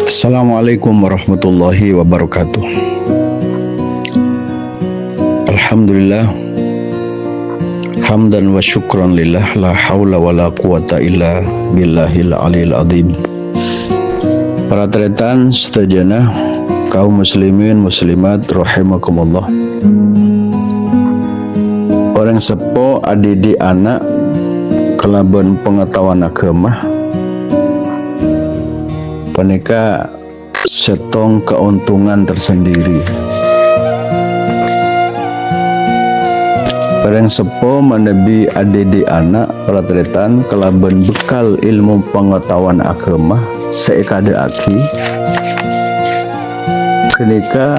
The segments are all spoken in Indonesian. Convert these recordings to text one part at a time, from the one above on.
Assalamualaikum warahmatullahi wabarakatuh. Alhamdulillah, hamdan wa syukran lillah, la hawla wa la quwata illa billahil aliyil azim. Para tretan sedayana kaum muslimin muslimat rahimakumullah. Orang sepo adidi anak kelaban pengetahuan agama penika setong keuntungan tersendiri. Bareng sepo menebi adidi anak pratretan kelaban bekal ilmu pengetahuan agama seekada aki kenika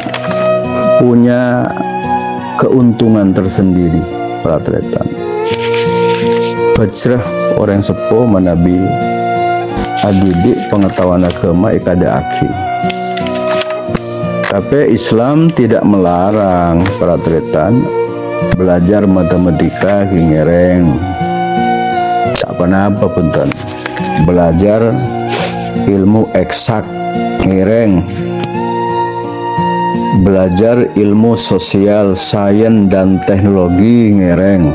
punya keuntungan tersendiri pratretan. Bajrah orang sepo menebi adidik pengetahuan agama ikada aki. Tapi Islam tidak melarang pratretan belajar matematika ngereng. Tak apa-apa punten. Belajar ilmu eksak ngereng. Belajar ilmu sosial, sains dan teknologi ngereng.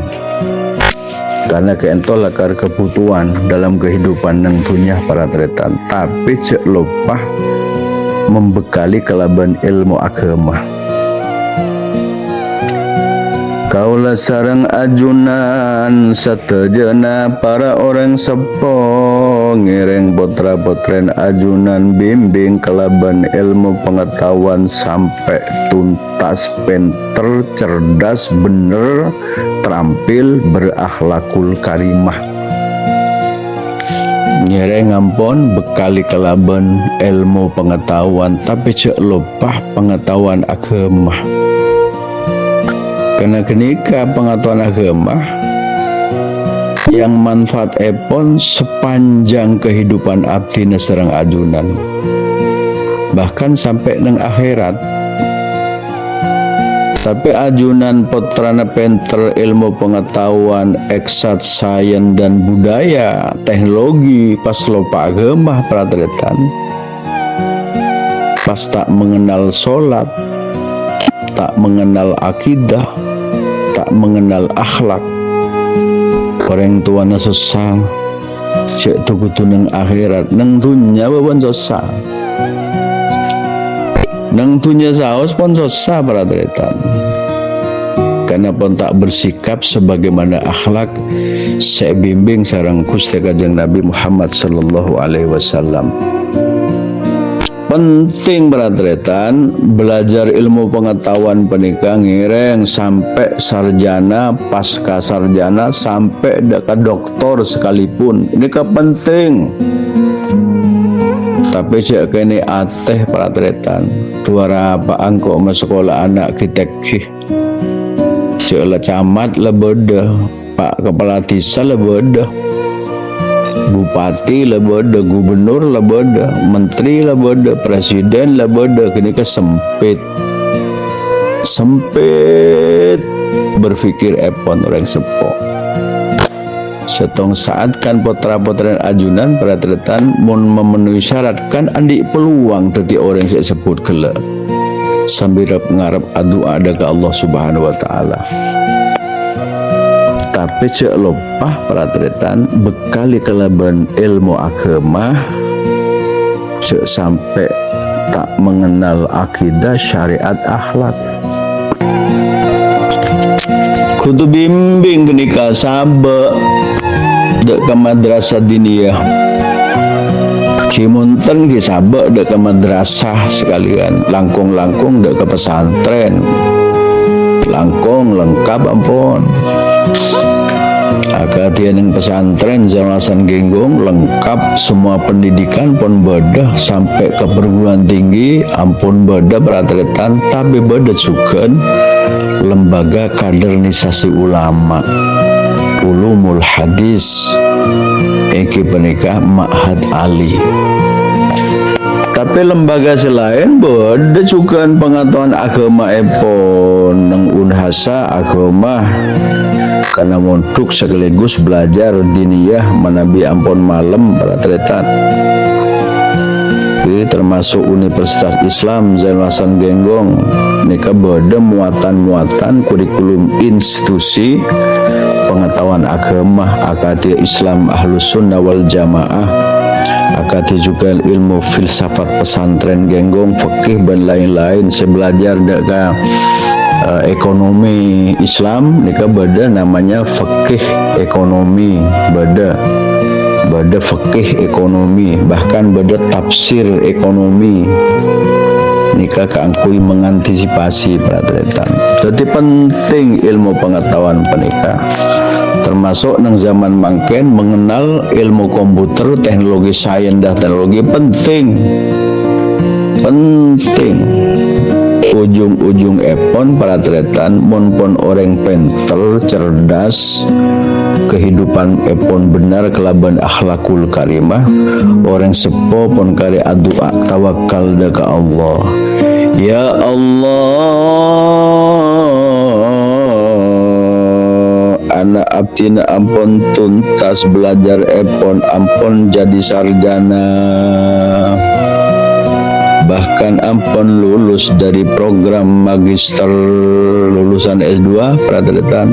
Karena keentol akar kebutuhan dalam kehidupan yang dunia para tretan, tapi cek lupa membekali kelaban ilmu agama. Kaulah sarang ajunan satejana para orang sepo ngiring potra-potren ajunan bimbing kelaban ilmu pengetahuan sampai tuntas, pinter, cerdas, bener, terampil, berakhlakul karimah. Ngiring ngampon bekali kelaban ilmu pengetahuan tapi cek lupa pengetahuan agama. Karena kenika pengetahuan agama yang manfaat epon sepanjang kehidupan abdi serang ajunan, bahkan sampai nang akhirat. Tapi ajunan putrana penter ilmu pengetahuan eksat, sains dan budaya, teknologi pas lupa agama pratretan, pas tak mengenal sholat, tak mengenal akidah, tak mengenal akhlak, orang tuanya susah, cek tukutu nang akhirat, nang dunya pun susah, nang dunya saos pun susah para tretan, karena pun tak bersikap sebagaimana akhlak saya bimbing sareng Gusti Kanjeng Nabi Muhammad sallallahu alaihi wasallam. Penting pratretan belajar ilmu pengetahuan penikah ngireng sampai sarjana, pasca sarjana, sampai dekat doktor sekalipun. Ini penting. Tapi cek kene ateh pratretan. Tuara apa angkok sekolah anak kita kih. Cek lah camat lah bodoh, Pak Kepala Desa lah bodoh, Bupati lah bodoh, gubernur lah bodoh, menteri lah bodoh, presiden lah bodoh. Kini sempit berpikir epon orang sepo. Setong saat kan potra-potran ajunan pratretan mun memenuhi syarat kan andi peluang teti orang saya sebut gela sambil ngarep adu ada ke Allah Subhanahu wa taala. Tapi cek lupa pratretan bekali kelaban ilmu agama cek sampai tak mengenal akidah, syariat, akhlak. Kudu bimbing kenika sabe dek ke madrasah diniyah. Kimunten ki sabe dek ke madrasah sekalian, langkung-langkung dek ke pesantren. Langkung lengkap ampun. Agak dia neng pesantren Jamasan Genggong lengkap semua pendidikan pun bedah sampai ke perguruan tinggi ampun bedah pratretan tapi bedah juga lembaga kadernisasi ulama ulumul hadis iki penikah Ma'had Ali. Tapi lembaga selain beda juga pengetahuan agama epon nang unhasa agama karena mondok sekaligus belajar diniyah manabi ampun malam para tretan. Ali termasuk Universitas Islam Zainul Hasan Genggong nika bade muatan-muatan kurikulum institusi pengetahuan agama akati Islam Ahlus Sunnah wal Jamaah akati juga ilmu filsafat pesantren Genggong fikih dan lain-lain. Saya belajar dekat ekonomi Islam nika bade namanya fikih ekonomi bade fikih ekonomi bahkan bade tafsir ekonomi nika keangkui mengantisipasi pratretan. Jadi penting ilmu pengetahuan penikah termasuk nang zaman mangken mengenal ilmu komputer teknologi sains dan teknologi penting ujung-ujung epon pratretan monpon orang pinter cerdas kehidupan epon benar kelaban akhlakul karimah orang sepo pon kari adua tawakal deka Allah. Ya Allah, anak abdina ampun tuntas belajar epon ampun jadi sarjana bahkan ampun lulus dari program magister lulusan S2 pratretan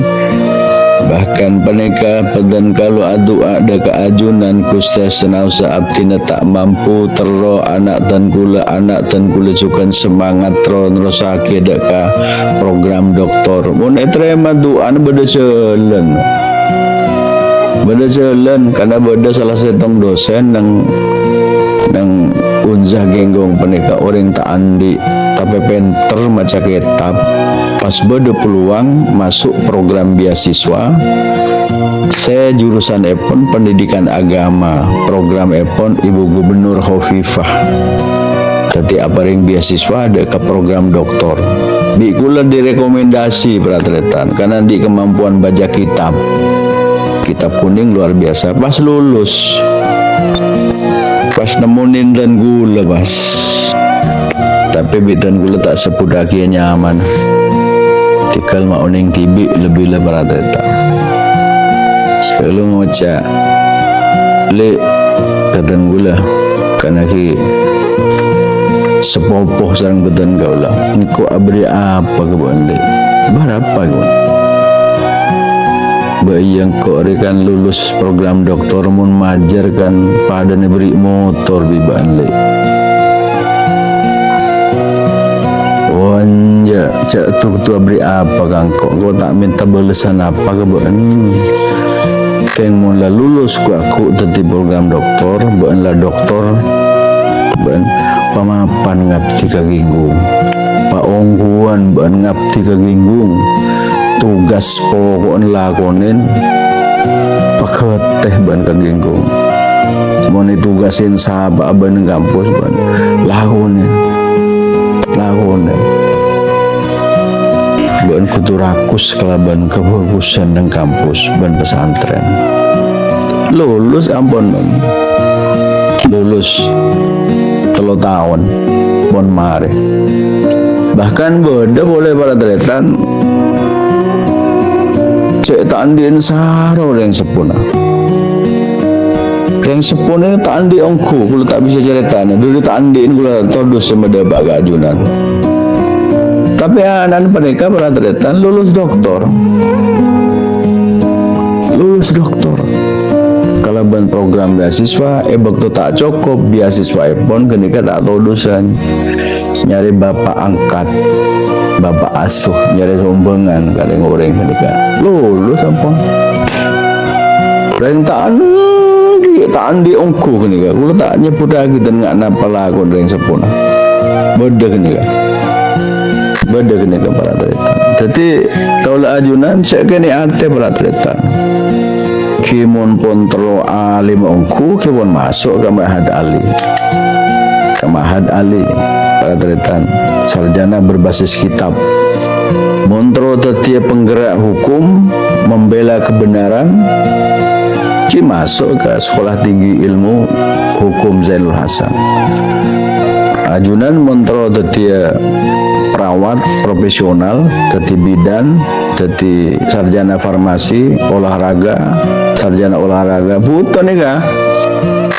bahkan penikah pedan kalau adu ada keajunan kusya senausa abdina tak mampu terlo anak dan kula cukan semangat tron rosaki deka program doktor mun etrema duan beda jalan karena beda salah setong dosen nang Unzah Genggong penikah orang tak andi tapi pinter maca kitab pas beda peluang masuk program beasiswa. Saya jurusan epon pendidikan agama program epon Ibu Gubernur Khofifah jadi apa ring beasiswa ada ke program doktor di kula direkomendasi pratretan karena di kemampuan baca kitab kuning luar biasa. Pas lulus pas nemunin dan gula pas tapi bidan gula tak sepudaki nyaman tikal mau ning tibi lebih lebar data kalau ngoca le katan gula karena ki sepopoh sarang bedan gaula engkau abri apa kebuan le berapa kebuan bayi yang kan lulus program doktor mun majar kan pada beri motor bibaan le wanja cak tu beri apa kang kok tak minta balesan apa kebuan keng mula lulus aku tadi program doktor bukan lah doktor bukan pamapan ngapti kaginggung paongguan bukan ngapti kaginggung tugas pokok lakonin paketeh ban kaginggung mau ditugasin sahabat ban kampus ban lakonin ban kudu rakus kelaban kebagusan dan kampus ban pesantren lulus ampun lulus 3 tahun bon mare bahkan beda boleh para tretan cek tak andin saro yang sepuna tak andi ongku kalau tak bisa ceritanya dulu tak andin kalau todus sama dia bagajunan tapi anak mereka para tretan lulus doktor kalau ban program beasiswa waktu tak cukup beasiswa pun ketika tak tahu dosen nyari bapak angkat bapak asuh nyari sumbangan kadang orang ketika lulus apa rentaan tak andi ongku kenika kalau tak nyebut lagi dan nggak napa lagu yang sepuna beda kenika para tretan jadi kalau ajunan saya kini ate para tretan kimun pun terlalu alim ongku kimun masuk ke Mahad Ali para tretan sarjana berbasis kitab montro tetia penggerak hukum membela kebenaran ki masuk ke sekolah tinggi ilmu hukum Zainul Hasan ajunan montro tetia perawat profesional teti bidan teti sarjana farmasi olahraga sarjana olahraga puto nih kah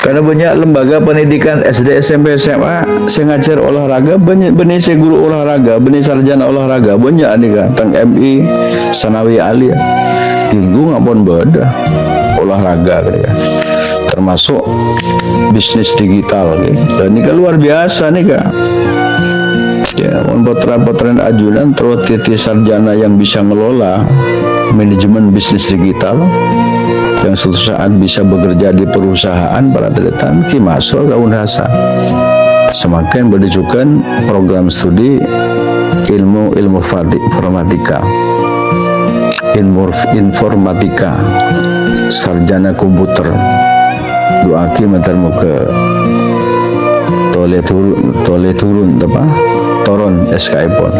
Karena banyak lembaga pendidikan SD, SMP, SMA saya ngajar olahraga, banyak saya guru olahraga, sarjana olahraga, banyak nih kan, tang MI, Sanawi Alia, tinggung apun beda olahraga gitu ya. Termasuk bisnis digital gitu. Dan ini kan luar biasa nih kan. Ya, potret ajunan terus titi sarjana yang bisa ngelola manajemen bisnis digital yang suatu saat bisa bekerja di perusahaan para tretan ki masuk ke Unhasa. Semakin berdasarkan program studi ilmu informatika sarjana komputer doaki mentar muka turun apa toron SKIPon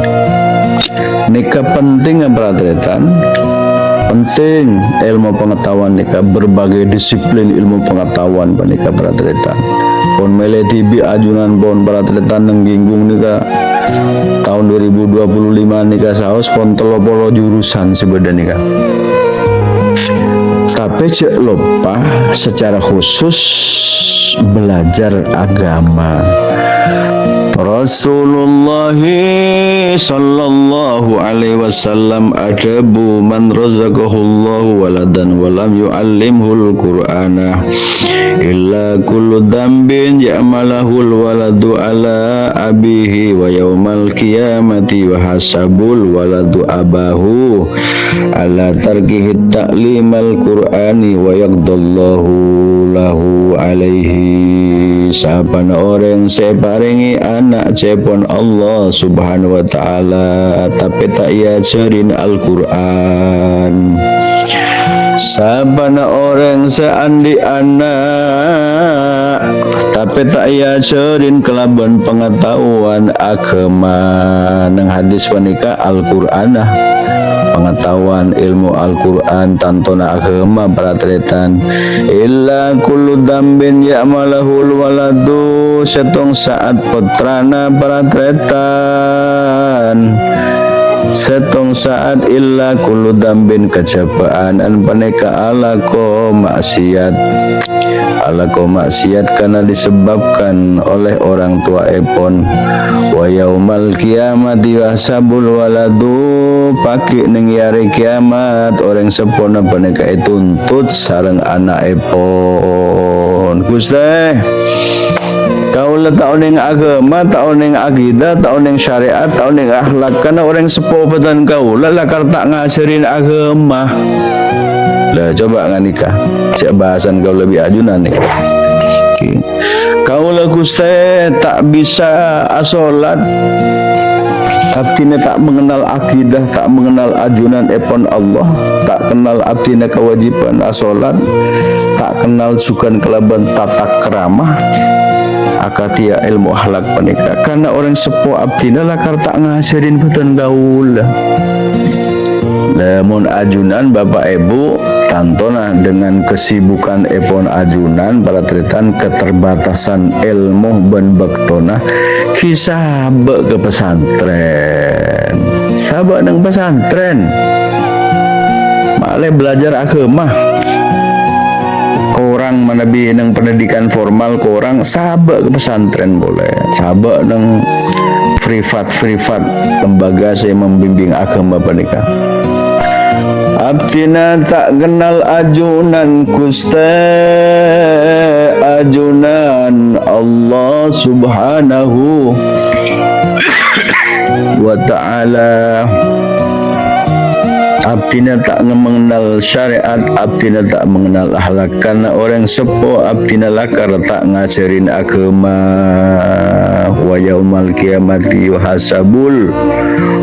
nikah penting yang perhatian penting ilmu pengetahuan nikah berbagai disiplin ilmu pengetahuan nikah perhatian pon mele tibi ajunan pon perhatian nengginggung nikah tahun 2025 nikah saus pon telopolo jurusan sebenarnya nikah. Tapi cek lupa secara khusus belajar agama. Rasulullah sallallahu alaihi wasallam adabu man razaqahullahu waladan walam yu'allimhul qur'ana illa kullu dhanbin ya'malahul waladu ala abihi wa yaumal qiyamati wa hasabul waladu abahu ala tarkihi ta'limal qur'ani wa yaqdallahu lahu alaihi. Sapana orang saya paringi anak cepon Allah subhanahu wa ta'ala tapi tak ia cerin Al-Quran. Sapana orang seandi anak tapi tak ia cerin kelaban pengetahuan agama nang hadis wanika Al-Quran pengetahuan ilmu Al-Quran tantona agama paratretan illa kullu dambin ya'malahul waladu setong saat putrana paratretan setong saat illa kullu dambin kecapaan an paneka alako maksiat karena disebabkan oleh orang tua epon wa yaumal kiamati wasabul waladu paki ning yari kiamat orang sepona paneka tuntut sareng anak epon. Gusti kaulah tahu ning agama, tahu ning akidah, tahu ning syariat, tahu ning akhlak karena orang sepuh petan kaulah lakar tak ngajarin agama. Lah coba nganikah cek bahasan kau lebih ajunan nih. Kau lagu saya tak bisa asolat abdina tak mengenal akidah, tak mengenal ajunan epon Allah, tak kenal abdina kewajiban asolat, tak kenal sukan kelaban tata keramah akatia ilmu akhlak panika karena orang sepuh abdina lakar tak ngajarin beton gaul. Namun ajunan Bapak Ibu tantona dengan kesibukan epon ajunan paratretan keterbatasan ilmu ben bektona kisah ke pesantren sabak nang pesantren malah belajar agama korang manabi nang pendidikan formal korang sabak ke pesantren boleh sabak nang privat lembaga saya membimbing agama panika. Abdina tak kenal ajunan Gusti ajunan Allah subhanahu wa ta'ala. Abdina tak mengenal syariat, abdina tak mengenal akhlak karena orang sepuh abdina lakar tak ngajarin agama. Wa yaumal kiamati wa hasabul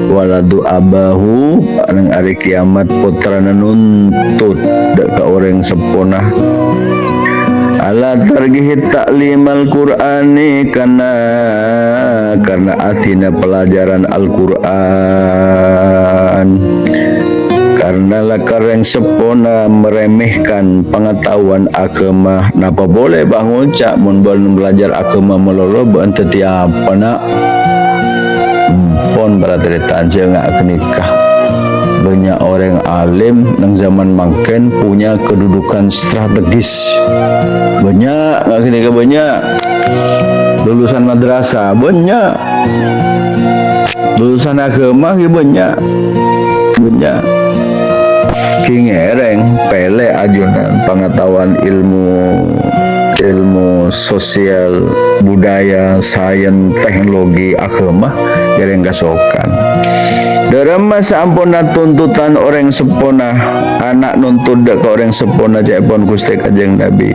waladu abahu nang hari kiamat putra nuntut dek orang seponah ala targihi ta'limal qur'ani karena atina pelajaran Al-Quran karena lakar yang sepona meremehkan pengetahuan agama. Napa boleh bangun cak mun belajar agama melolo bante tiapa nak pon beratretan je ngak nikah banyak orang alim yang zaman makin punya kedudukan strategis. Banyak, nggak kira banyak. Lulusan madrasah banyak. Lulusan agama banyak. Banyak. Kingereng pele ajunan pengetahuan ilmu sosial, budaya, sains, teknologi, agama yang kasokan. Dalam masa ampuna tuntutan orang sepona, anak nuntut ke orang sepona cepon Gusti Kanjeng Nabi.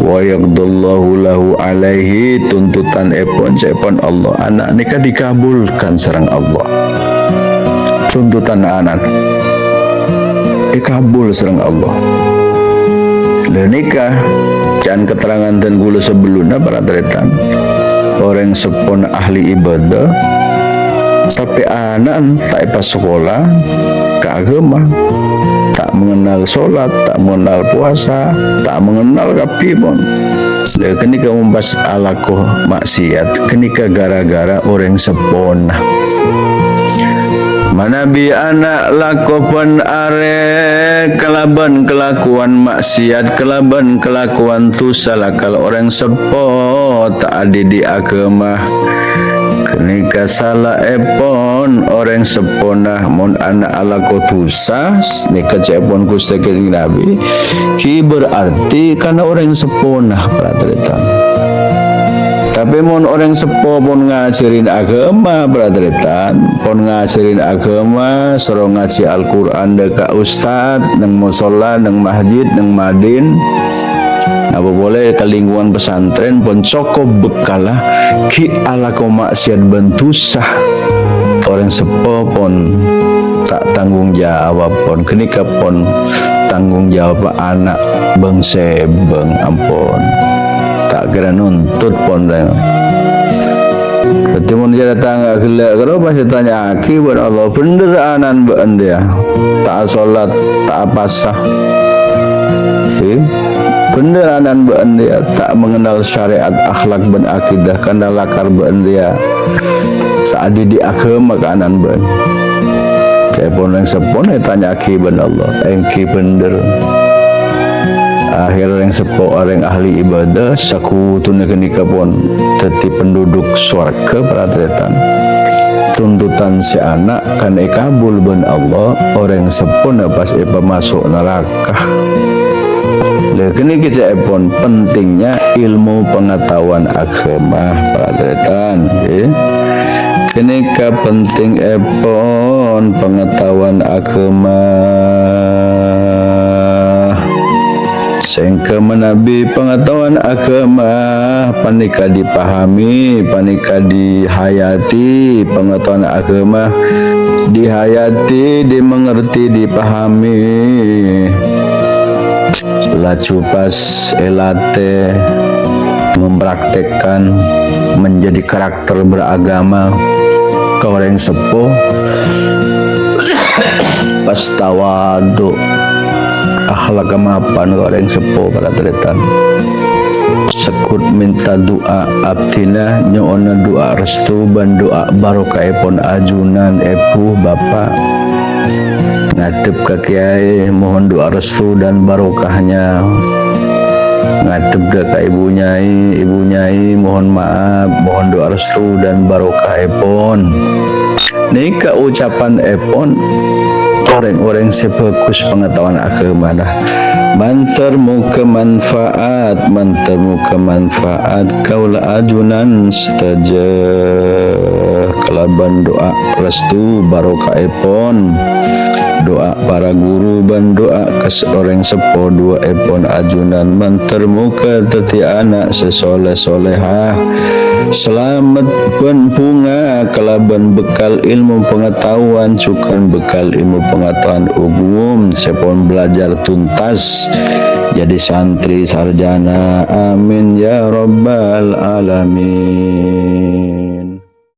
Wa yaqdullahu lahu alaihi, tuntutan cepon Allah. Anak nikah dikabulkan sareng Allah. Tuntutan anak dikabul sareng Allah. Dan nikah jangan keterangan dan gula sebelumnya para tretan orang sepon ahli ibadah tapi anak tak pas sekolah ke agama, tak mengenal sholat, tak mengenal puasa, tak mengenal kapipon. Dan kenika membahas alakoh maksiat, kenika gara-gara orang sepon manabi anak lakopan are kelaban kelakuan maksiat, kelaban kelakuan tusa lakal orang sepo tak ada di agama. Kenika salah epon orang sepona mon anak alako tusa nika cepon Gusti Kanjeng Nabi ki berarti karena orang sepona pratritan. Tapi mon orang sepo pun ngajarin agama pratritan, pun ngajarin agama, soro ngaji Al-Quran deka ustad, neng musola, neng masjid, neng madin. Apa boleh ke lingkungan pesantren pun cukup bekalah ki ala ko maksiat bentusah orang sepo pun tak tanggung jawab pun kenika pun tanggung jawab anak bangsa bang ampun tak kira nuntut pun dah. Ketemu dia datang gelak kalau masih tanya aki buat Allah bener anan dia tak solat tak pasah. Bener anan dia tak mengenal syariat akhlak dan akidah karena lakar dia tak ada di agama kanan ben. Saya pun yang sepon tanya aki ben Allah engki bener. Akhir yang sepo orang ahli ibadah sakutuna kenika pun dadi penduduk surga pratritan. Tuntutan si anak kan kabul ben Allah orang sepon pas masuk neraka. Kini kita pun pentingnya ilmu pengetahuan agama pratritan. Kini penting pun pengetahuan agama. Sehingga menabi pengetahuan agama panika dipahami, panika dihayati, pengetahuan agama dihayati, dimengerti, dipahami. Laju pas elate mempraktekkan menjadi karakter beragama ke orang sepuh pas tawadu akhlak mapan ke orang sepuh pada tretan sekut minta doa abdina nyona doa restu ban doa barokah pun ajunan epu bapak ngadep ke kiai mohon doa restu dan barokahnya, ngadep ke ibu nyai mohon maaf mohon doa restu dan barokah pun. Nika ucapan epon orang-orang sebagus pengetahuan agama dah mantarmu kemanfaat kaula ajunan saja kelaban doa restu barokah epon doa para guru ban doa kes orang sepo dua epon ajunan mantarmu ke teti anak sesoleh solehah selamat pun bunga kelaban bekal ilmu pengetahuan cukan bekal ilmu pengetahuan umum sepon belajar tuntas jadi santri sarjana amin ya rabbal alamin.